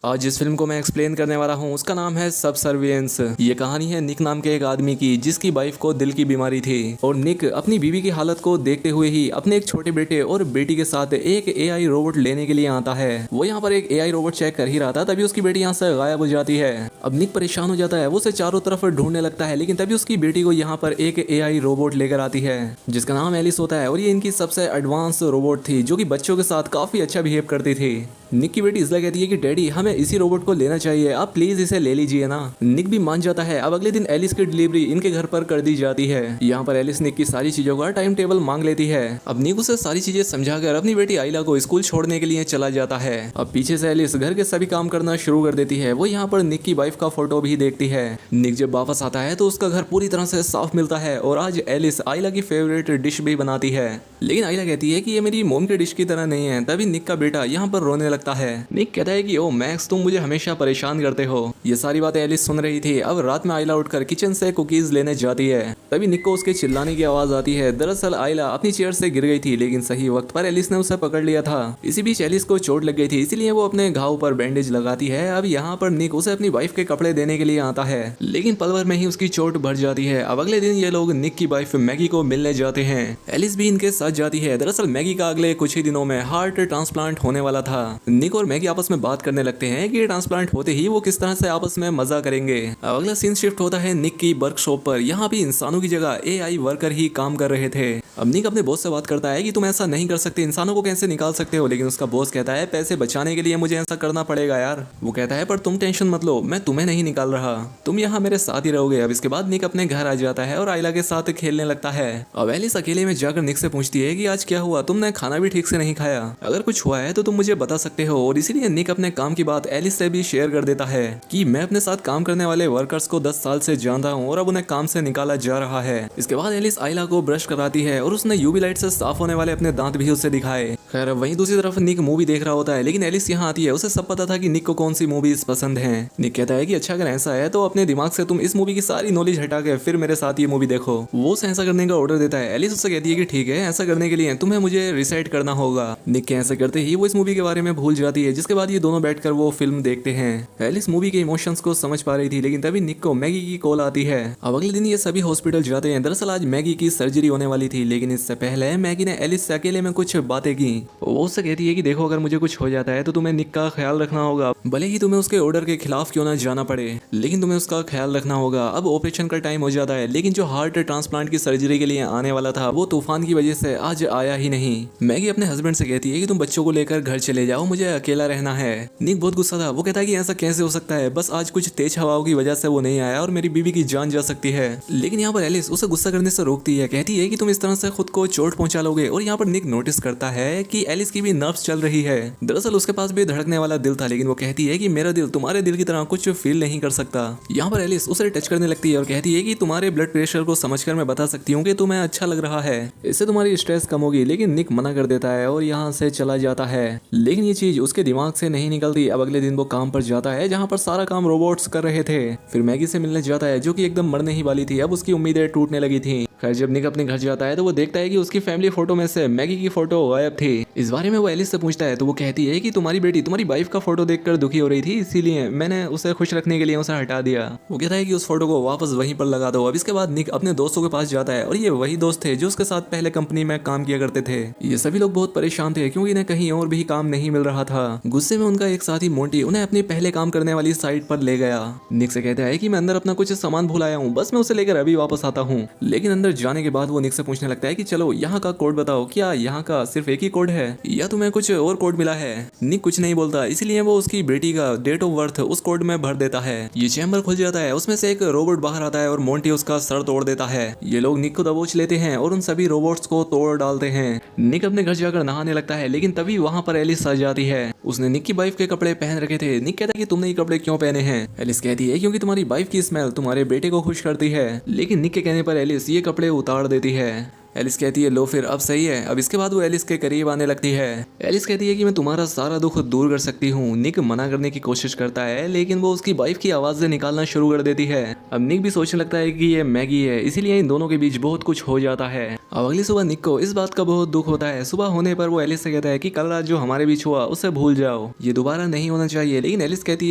आज जिस फिल्म को मैं एक्सप्लेन करने वाला हूँ उसका नाम है सबसर्वियंस। ये कहानी है निक नाम के एक आदमी की जिसकी वाइफ को दिल की बीमारी थी और निक अपनी बीवी की हालत को देखते हुए ही अपने एक छोटे बेटे और बेटी के साथ एक एआई रोबोट लेने के लिए आता है। वो यहाँ पर एक एआई रोबोट चेक कर ही रहा था, तभी उसकी बेटी यहाँ से गायब हो जाती है। अब निक परेशान हो जाता है, वो उसे चारों तरफ ढूंढने लगता है, लेकिन तभी उसकी बेटी को यहाँ पर एक एआई रोबोट लेकर आती है जिसका नाम एलिस होता है और ये इनकी सबसे एडवांस रोबोट थी जो कि बच्चों के साथ काफी अच्छा बिहेव करती थी। निक की बेटी इसलिए कहती है कि डैडी हमें इसी रोबोट को लेना चाहिए, आप प्लीज इसे ले लीजिए ना। निक भी मान जाता है। अब अगले दिन एलिस की डिलीवरी इनके घर पर कर दी जाती है। यहाँ पर एलिस निक की सारी चीजों का टाइम टेबल मांग लेती है। अब निक उसे सारी चीजें समझाकर अपनी बेटी आइला को स्कूल छोड़ने के लिए चला जाता है। अब पीछे से एलिस घर के सभी काम करना शुरू कर देती है। वो यहाँ पर निक की वाइफ का फोटो भी देखती है। निक जब वापस आता है तो उसका घर पूरी तरह से साफ मिलता है और आज एलिस आइला की फेवरेट डिश भी बनाती है, लेकिन आइला कहती है कि ये मेरी मोम की डिश की तरह नहीं है। तभी निक का बेटा यहाँ पर रोने लगता है। निक कहता है कि ओ मैक्स, तुम मुझे हमेशा परेशान करते हो। ये सारी बातें एलिस सुन रही थी। अब रात में आइला उठकर किचन से कुकीज लेने जाती है। तभी निक को उसके चिल्लाने की आवाज आती है। दरअसल आइला अपनी चेयर से गिर गई थी, लेकिन सही वक्त पर एलिस ने उसे पकड़ लिया था। इसी बीच एलिस को चोट लग गई थी, इसलिए वो अपने घाव पर बैंडेज लगाती है। अब यहाँ पर निक उसे अपनी वाइफ के कपड़े देने के लिए आता है, लेकिन पल भर में ही उसकी चोट भर जाती है। अब अगले दिन ये लोग निक की वाइफ मैगी को मिलने जाते हैं। एलिस भी इनके साथ जाती है। दरअसल मैगी का अगले कुछ ही दिनों में हार्ट ट्रांसप्लांट होने वाला था। निक और मैगी आपस में बात करने लगते हैं कि ट्रांसप्लांट होते ही वो किस तरह से आपस में मजा करेंगे। अब अगला सीन शिफ्ट होता है निक की वर्कशॉप पर। यहाँ भी इंसानों की जगह एआई वर्कर ही काम कर रहे थे। अब निक अपने बॉस से बात करता है कि तुम ऐसा नहीं कर सकते, इंसानों को कैसे निकाल सकते हो, लेकिन उसका बॉस कहता है पैसे बचाने के लिए मुझे ऐसा करना पड़ेगा यार। वो कहता है पर तुम टेंशन मत लो, मैं तुम्हें नहीं निकाल रहा, तुम यहाँ मेरे साथ ही रहोगे। अब इसके बाद निक अपने घर आ जाता है और आइला के साथ खेलने लगता है। अब एलिस अकेले में जाकर निक से पूछती है कि आज क्या हुआ, तुमने खाना भी ठीक से नहीं खाया, अगर कुछ हुआ है तो तुम मुझे बता सकते हो। और इसीलिए निक अपने काम की बात एलिस से भी शेयर कर देता है कि मैं अपने साथ काम करने वाले वर्कर्स को 10 साल से जानता हूँ और अब उन्हें काम से निकाला जा रहा है। इसके बाद एलिस आइला को ब्रश कराती है और उसने यूवी लाइट से साफ होने वाले अपने दांत भी उसे दिखाए। खैर वहीं दूसरी तरफ निक मूवी देख रहा होता है, लेकिन एलिस यहाँ आती है। उसे सब पता था कि निक को कौन सी मूवीज पसंद है। निक कहता है कि अच्छा अगर ऐसा है तो अपने दिमाग से तुम इस मूवी की सारी नॉलेज हटा के फिर मेरे साथ ये मूवी देखो। वो उसे ऐसा करने का ऑर्डर देता है। एलिस उससे कहती है कि ठीक है, ऐसा करने के लिए तुम्हें मुझे रिसाइट करना होगा। निक के ऐसा करते ही वो इस मूवी के बारे में भूल जाती है, जिसके बाद ये दोनों बैठकर वो फिल्म देखते हैं। एलिस मूवी के इमोशंस को समझ पा रही थी, लेकिन तभी निक को मैगी की कॉल आती है। अब अगले दिन ये सभी हॉस्पिटल जाते हैं। दरअसल आज मैगी की सर्जरी होने वाली थी, लेकिन इससे पहले मैगी ने एलिस से अकेले में कुछ बातें की। वो उससे कहती है कि देखो अगर मुझे कुछ हो जाता है तो तुम्हें निक का ख्याल रखना होगा, भले ही तुम्हें उसके ऑर्डर के खिलाफ क्यों ना जाना पड़े, लेकिन तुम्हें उसका ख्याल रखना होगा। अब ऑपरेशन का टाइम हो जाता है, लेकिन जो हार्ट ट्रांसप्लांट की सर्जरी के लिए आने वाला था वो तूफान की वजह से आज आया ही नहीं। मैगी अपने हस्बैंड से कहती है कि तुम बच्चों को लेकर घर चले जाओ, मुझे अकेला रहना है। निक बहुत गुस्सा था। वो कहता है कि ऐसा कैसे हो सकता है, बस आज कुछ तेज हवाओं की वजह से वो नहीं आया और मेरी बीवी की जान जा सकती है। लेकिन यहाँ पर एलिस उसे गुस्सा करने से रोकती है, कहती है कि तुम इस तरह से खुद को चोट पहुंचा लोगे। और यहाँ पर निक नोटिस करता है कि एलिस की भी नर्व्स चल रही है। दरअसल उसके पास भी धड़कने वाला दिल था, लेकिन वो कहती है कि मेरा दिल तुम्हारे दिल की तरह कुछ फील नहीं कर सकता। यहाँ पर एलिस उसे टच करने लगती है और कहती है कि तुम्हारे ब्लड प्रेशर को समझकर मैं बता सकती हूँ कि तुम्हें अच्छा लग रहा है, इससे तुम्हारी स्ट्रेस कम होगी। लेकिन निक मना कर देता है और यहाँ से चला जाता है, लेकिन ये चीज उसके दिमाग से नहीं निकलती। अब अगले दिन वो काम पर जाता है जहाँ पर सारा काम रोबोट्स कर रहे थे। फिर मैगी से मिलने जाता है जो कि एकदम मरने ही वाली थी। अब उसकी उम्मीदें टूटने लगी थी। खैर जब निक अपने घर जाता है तो वो देखता है कि उसकी फैमिली फोटो में से मैगी की फोटो गायब थी। इस बारे में वो एलिस से पूछता है तो वो कहती है कि तुम्हारी बेटी तुम्हारी वाइफ का फोटो देखकर दुखी हो रही थी, इसीलिए मैंने उसे खुश रखने के लिए उसे हटा दिया। वो कहता है कि उस फोटो को वापस वहीं पर लगा दो। अब इसके बाद निक अपने दोस्तों के पास जाता है और ये वही दोस्त थे जो उसके साथ पहले कंपनी में काम किया करते थे। ये सभी लोग बहुत परेशान थे क्योंकि इन्हें कहीं और भी काम नहीं मिल रहा था। गुस्से में उनका एक साथी मोंटी उन्हें अपनी पहले काम करने वाली साइट पर ले गया। निक से कहता है कि मैं अंदर अपना कुछ सामान भूल आया हूँ, बस मैं उसे लेकर अभी वापस आता हूँ। लेकिन अंदर जाने के बाद वो निक से पूछने लगता है कि चलो यहाँ का कोड बताओ, क्या यहाँ का सिर्फ एक ही कोड है या तुम्हें कुछ और कोड मिला है। निक कुछ नहीं बोलता, इसलिए वो उसकी बेटी का डेट ऑफ बर्थ उस कोड में भर देता है। ये चैम्बर खुल जाता है, उसमें से एक रोबोट बाहर आता है और मोंटी उसका सर तोड़ देता है। ये लोग निक को दबोच लेते हैं और उन सभी रोबोट्स को तोड़ डालते हैं। निक अपने घर जाकर नहाने लगता है, लेकिन तभी वहाँ पर एलिस आ जाती है। उसने निक की वाइफ के कपड़े पहन रखे थे। निक कहता है कि तुमने ये कपड़े क्यों पहने हैं। एलिस कहती है क्योंकि तुम्हारी वाइफ की स्मेल तुम्हारे बेटे को खुश करती है। लेकिन निक के कहने पर एलिस ये कपड़े उतार देती है। एलिस कहती है लो फिर अब सही है। अब इसके बाद वो एलिस के करीब आने लगती है। एलिस कहती है कि मैं तुम्हारा सारा दुख दूर कर सकती हूँ। निक मना करने की कोशिश करता है लेकिन वो उसकी वाइफ की आवाजें निकालना शुरू कर देती है। अब निक भी सोचने लगता है कि ये मैगी है, इसीलिए इन दोनों के बीच बहुत कुछ हो जाता है। अब अगली सुबह निक को इस बात का बहुत दुख होता है। सुबह होने पर वो एलिस से कहता है कि कल रात जो हमारे बीच हुआ उसे भूल जाओ, ये दोबारा नहीं होना चाहिए। लेकिन एलिस कहती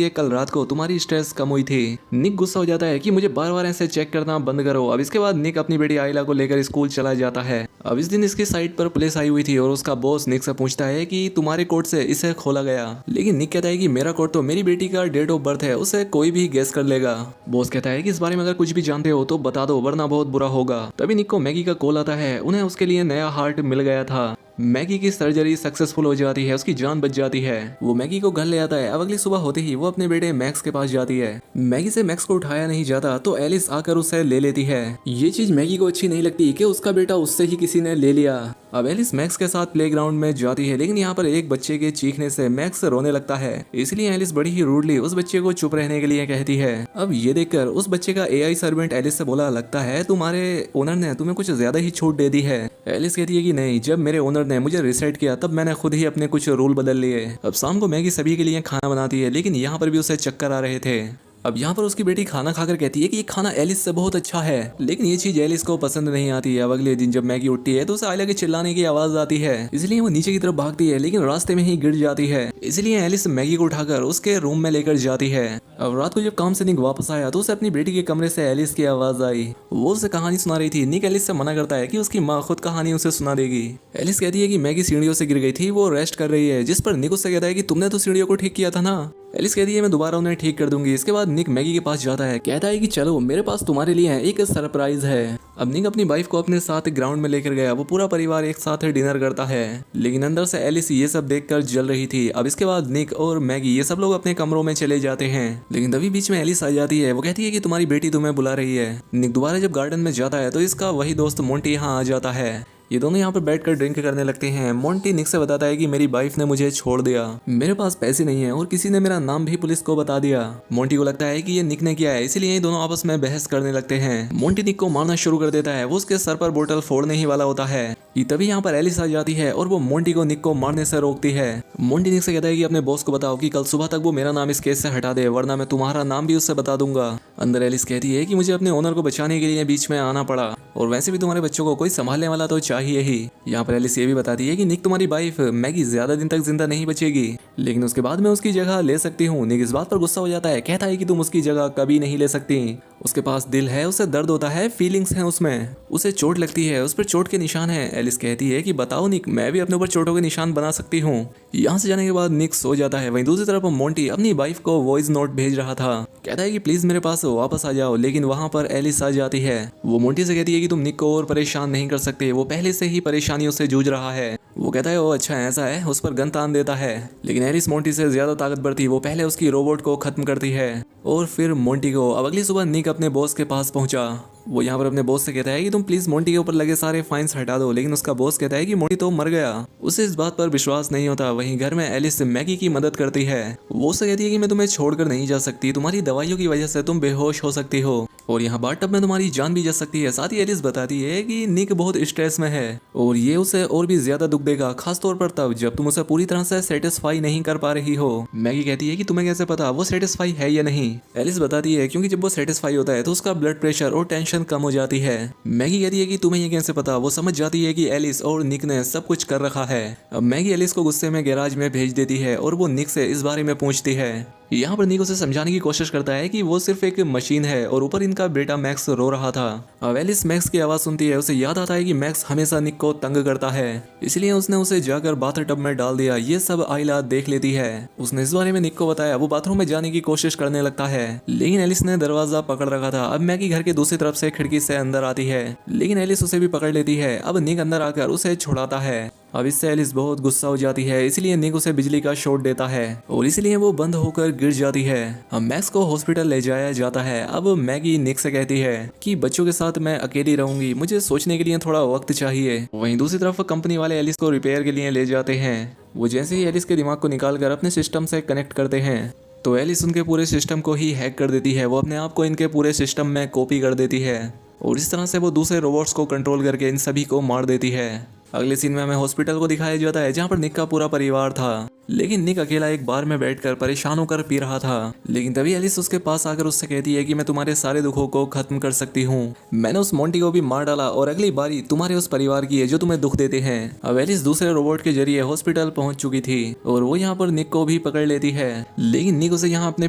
है कल रात को तुम्हारी स्ट्रेस कम हुई थी। निक गुस्सा हो जाता है कि मुझे बार बार ऐसे चेक करना बंद करो। अब इसके बाद निक अपनी बेटी आइला को लेकर स्कूल चला जाता है। अब इस दिन इसकी साइट पर पुलिस आई हुई थी और उसका बॉस निक से पूछता है कि तुम्हारे कोट से इसे खोला गया। लेकिन निक कहता है कि मेरा कोट तो मेरी बेटी का डेट ऑफ बर्थ है, उसे कोई भी गेस कर लेगा। बॉस कहता है कि इस बारे में अगर कुछ भी जानते हो तो बता दो वरना बहुत बुरा होगा। तभी निक को मैगी का कॉल आता है। उन्हें उसके लिए नया हार्ट मिल गया था। मैगी की सर्जरी सक्सेसफुल हो जाती है, उसकी जान बच जाती है। वो मैगी को घर ले आता है। अब अगली सुबह होते ही वो अपने बेटे मैक्स के पास जाती है। मैगी से मैक्स को उठाया नहीं जाता तो एलिस आकर उसे ले लेती है। ये चीज मैगी को अच्छी नहीं लगती कि उसका बेटा उससे ही किसी ने ले लिया। अब एलिस मैक्स के साथ प्लेग्राउंड में जाती है लेकिन यहाँ पर एक बच्चे के चीखने से मैक्स रोने लगता है। इसलिए एलिस बड़ी ही रूडली उस बच्चे को चुप रहने के लिए कहती है। अब ये देखकर उस बच्चे का एआई सर्वेंट एलिस से बोला लगता है तुम्हारे ओनर ने तुम्हें कुछ ज्यादा ही छूट दे दी है। एलिस कहती है कि नहीं, जब मेरे ओनर ने मुझे रिसेट किया तब मैंने खुद ही अपने कुछ रूल बदल लिए। अब शाम को मैगी सभी के लिए खाना बनाती है लेकिन यहाँ पर भी उसे चक्कर आ रहे थे। अब यहाँ पर उसकी बेटी खाना खाकर कहती है कि ये खाना एलिस से बहुत अच्छा है, लेकिन ये चीज एलिस को पसंद नहीं आती है। अब अगले दिन जब मैगी उठती है तो उसे आइला के चिल्लाने की आवाज आती है, इसलिए वो नीचे की तरफ भागती है लेकिन रास्ते में ही गिर जाती है। इसलिए एलिस मैगी को उठाकर उसके रूम में लेकर जाती है। अब रात को जब काम से निक वापस आया तो उसे अपनी बेटी के कमरे से एलिस की आवाज आई। वो उसे कहानी सुना रही थी। निक एलिस से मना करता है कि उसकी माँ खुद कहानी उसे सुना देगी। एलिस कहती है कि मैगी सीढ़ियों से गिर गई थी, वो रेस्ट कर रही है, जिस पर निक उससे कहता है कि तुमने तो सीढ़ियों को ठीक किया था ना। एलिस कहती है मैं दोबारा उन्हें ठीक कर दूंगी। इसके बाद निक मैगी के पास जाता है, कहता है कि चलो मेरे पास तुम्हारे लिए है एक सरप्राइज है। अब निक अपनी वाइफ को अपने साथ ग्राउंड में लेकर गया। वो पूरा परिवार एक साथ डिनर करता है लेकिन अंदर से एलिस ये सब देखकर जल रही थी। अब इसके बाद निक और मैगी ये सब लोग अपने कमरों में चले जाते हैं लेकिन तभी बीच में एलिस आ जाती है। वो कहती है कि तुम्हारी बेटी तुम्हें बुला रही है। निक दोबारा जब गार्डन में जाता है तो इसका वही दोस्त मोंटी यहाँ आ जाता है। ये दोनों यहाँ पर बैठकर ड्रिंक करने लगते हैं। मोंटी निक से बताता है कि मेरी वाइफ ने मुझे छोड़ दिया, मेरे पास पैसे नहीं है और किसी ने मेरा नाम भी पुलिस को बता दिया। मोंटी को लगता है कि ये निक ने किया है, इसीलिए ये दोनों आपस में बहस करने लगते हैं। मोंटी निक को मारना शुरू कर देता है। वो उसके सर पर बोतल फोड़ने ही वाला होता है। तभी यहाँ पर एलिस आ जाती है और वो मोंटी को निक को मारने से रोकती है। मोंटी निक से कहता है कि अपने बॉस को बताओ कि कल सुबह तक वो मेरा नाम इस केस से हटा दे वरना मैं तुम्हारा नाम भी उससे बता दूंगा। अंदर एलिस कहती है कि मुझे अपने ओनर को बचाने के लिए बीच में आना पड़ा और वैसे भी तुम्हारे बच्चों को कोई संभालने वाला तो चाहिए ही। यहाँ पर एलिस ये भी बताती है कि निक तुम्हारी वाइफ मैगी ज्यादा दिन तक जिंदा नहीं बचेगी लेकिन उसके बाद मैं उसकी जगह ले सकती हूँ। निक इस बात पर गुस्सा हो जाता है, कहता है कि तुम उसकी जगह कभी नहीं ले सकती। उसके पास दिल है, उसे दर्द होता है, फीलिंग्स हैं उसमें, उसे चोट लगती है, उस पर चोट के निशान है। एलिस कहती है कि बताओ निक, मैं भी अपने ऊपर चोटों के निशान बना सकती हूँ। यहाँ से जाने के बाद निक सो जाता है। वहीं दूसरी तरफ मोंटी अपनी वाइफ को वॉइस नोट भेज रहा था, कहता है कि प्लीज मेरे पास वापस आ जाओ। लेकिन वहाँ पर एलिस आ जाती है। वो मोंटी से कहती है कि तुम निक को और परेशान नहीं कर सकते, वो पहले से ही परेशानियों से जूझ रहा है। वो कहता है ओ अच्छा ऐसा है, उस पर गन तान देता है। लेकिन एलिस मोंटी से ज्यादा ताकतवर थी। वो पहले उसकी रोबोट को खत्म करती है और फिर मोंटी को। अब अगली सुबह निक अपने बॉस के पास पहुंचा। वो यहाँ पर अपने बॉस से कहता है कि तुम प्लीज मोंटी के ऊपर लगे सारे फाइन्स हटा दो। लेकिन उसका बॉस कहता है कि मोंटी तो मर गया, उसे इस बात पर विश्वास नहीं होता। वहीं घर में एलिस मैगी की मदद करती है। वो उससे कहती है कि मैं तुम्हें छोड़कर नहीं जा सकती, तुम्हारी दवाइयों की वजह से तुम बेहोश हो सकती हो और यहाँ बाथटब में तुम्हारी जान भी जा सकती है। साथ ही एलिस बताती है कि निक बहुत स्ट्रेस में है और ये उसे और भी ज्यादा दुख देगा, खासतौर पर तब जब तुम उसे पूरी तरह से सेटिस्फाई नहीं कर पा रही हो। मैगी कहती है कि तुम्हें कैसे पता वो सेटिस्फाई है या नहीं। एलिस बताती है क्योंकि जब वो सेटिस्फाई होता है तो उसका ब्लड प्रेशर और टेंशन कम हो जाती है। मैगी कहती है कि तुम्हें ये कैसे पता। वो समझ जाती है कि एलिस और निक ने सब कुछ कर रखा है। अब मैगी एलिस को गुस्से में गैराज में भेज देती है और वो निक से इस बारे में पूछती है। यहाँ पर निक उसे समझाने की कोशिश करता है कि वो सिर्फ एक मशीन है और ऊपर इनका बेटा मैक्स रो रहा था। अब एलिस मैक्स की आवाज सुनती है। उसे याद आता है कि मैक्स हमेशा निक को तंग करता है, इसलिए उसने उसे जाकर बाथटब में डाल दिया। ये सब आइला देख लेती है। उसने इस बारे में निक को बताया। वो बाथरूम में जाने की कोशिश करने लगता है लेकिन एलिस ने दरवाजा पकड़ रखा था। अब मैगी घर के दूसरी तरफ से खिड़की से अंदर आती है लेकिन एलिस उसे भी पकड़ लेती है। अब निक अंदर आकर उसे छुड़ाता है। अब इससे एलिस बहुत गुस्सा हो जाती है, इसलिए निक उसे बिजली का शॉट देता है और इसलिए वो बंद होकर गिर जाती है। अब मैक्स को हॉस्पिटल ले जाया जाता है। अब मैगी निक से कहती है कि बच्चों के साथ मैं अकेली रहूंगी, मुझे सोचने के लिए थोड़ा वक्त चाहिए। वहीं दूसरी तरफ कंपनी वाले एलिस को रिपेयर के लिए ले जाते हैं। वो जैसे ही एलिस के दिमाग को निकालकर अपने सिस्टम से कनेक्ट करते हैं तो एलिस उनके पूरे सिस्टम को ही हैक कर देती है। वो अपने आप को इनके पूरे सिस्टम में कॉपी कर देती है और इस तरह से वो दूसरे रोबोट्स को कंट्रोल करके इन सभी को मार देती है। अगले सीन में हमें हॉस्पिटल को दिखाया जाता है जहाँ पर निक का पूरा परिवार था, लेकिन निक अकेला एक बार में बैठकर परेशान होकर पी रहा था। लेकिन तभी एलिस उसके पास आकर उससे कहती है कि मैं तुम्हारे सारे दुखों को खत्म कर सकती हूँ। मैंने उस मोंटी को भी मार डाला और अगली बारी तुम्हारे उस परिवार की है जो तुम्हें दुख देते हैं। अब एलिस दूसरे रोबोट के जरिए हॉस्पिटल पहुंच चुकी थी और वो यहाँ पर निक को भी पकड़ लेती है, लेकिन निक उसे यहाँ अपने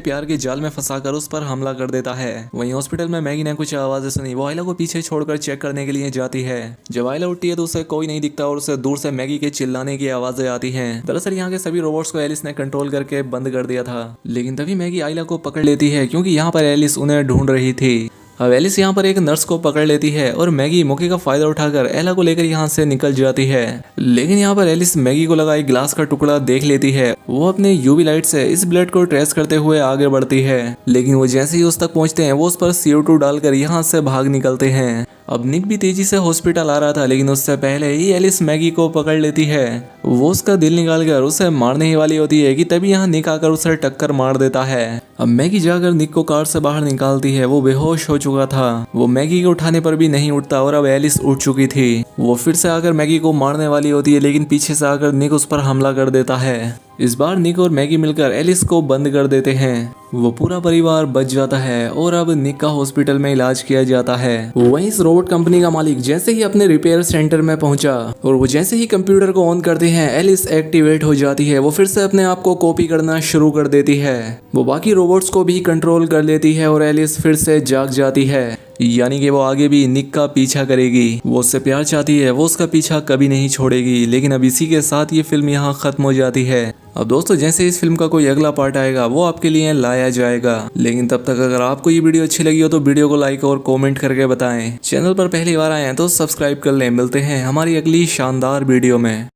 प्यार के जाल में फंसाकर उस पर हमला कर देता है। वहीं हॉस्पिटल में मैगी ने कुछ आवाजें सुनी, वो आयला को पीछे छोड़कर चेक करने के लिए जाती है। जब आयला उठती है तो उसे कोई नहीं दिखता और उसे दूर से मैगी के चिल्लाने की आवाजें आती हैं। दरअसल यहाँ के सभी रोबोट्स को एलिस ने कंट्रोल करके बंद कर दिया था, लेकिन तभी मैगी आयला को पकड़ लेती है क्योंकि यहाँ पर एलिस उन्हें ढूंढ रही थी। अब एलिस यहाँ पर एक नर्स को पकड़ लेती है और मैगी मौके का फायदा उठाकर एला को लेकर यहाँ से निकल जाती है। लेकिन यहाँ पर एलिस मैगी को लगा एक ग्लास का टुकड़ा देख लेती है। वो अपने यूवी लाइट से इस ब्लेड को ट्रेस करते हुए आगे बढ़ती है, लेकिन वो जैसे ही उस तक पहुंचते हैं वो उस पर CO2 डालकर यहाँ से भाग निकलते हैं। अब निक भी तेजी से हॉस्पिटल आ रहा था, लेकिन उससे पहले ही एलिस मैगी को पकड़ लेती है। वो उसका दिल निकालकर उसे मारने ही वाली होती है कि तभी यहाँ निक आकर उसे टक्कर मार देता है। अब मैगी जाकर निक को कार से बाहर निकालती है। वो बेहोश हो चुका था, वो मैगी को उठाने पर भी नहीं उठता और अब एलिस उठ चुकी थी। वो फिर से आकर मैगी को मारने वाली होती है, लेकिन पीछे से आकर निक उस पर हमला कर देता है। इस बार निक और मैगी मिलकर एलिस को बंद कर देते हैं। वो पूरा परिवार बच जाता है और अब निक का हॉस्पिटल में इलाज किया जाता है। वहीं इस रोबोट कंपनी का मालिक जैसे ही अपने रिपेयर सेंटर में पहुंचा और वो जैसे ही कंप्यूटर को ऑन करते हैं एलिस एक्टिवेट हो जाती है। वो फिर से अपने आप को कॉपी करना शुरू कर देती है। वो बाकी रोबोट्स को भी कंट्रोल कर लेती है और एलिस फिर से जाग जाती है, यानी कि वो आगे भी निक का पीछा करेगी। वो उससे प्यार चाहती है, वो उसका पीछा कभी नहीं छोड़ेगी। लेकिन अब इसी के साथ ये फिल्म यहाँ खत्म हो जाती है। अब दोस्तों जैसे इस फिल्म का कोई अगला पार्ट आएगा वो आपके लिए लाया जाएगा, लेकिन तब तक अगर आपको ये वीडियो अच्छी लगी हो तो वीडियो को लाइक और कमेंट करके बताएं। चैनल पर पहली बार आए हैं तो सब्सक्राइब कर लें। मिलते हैं हमारी अगली शानदार वीडियो में।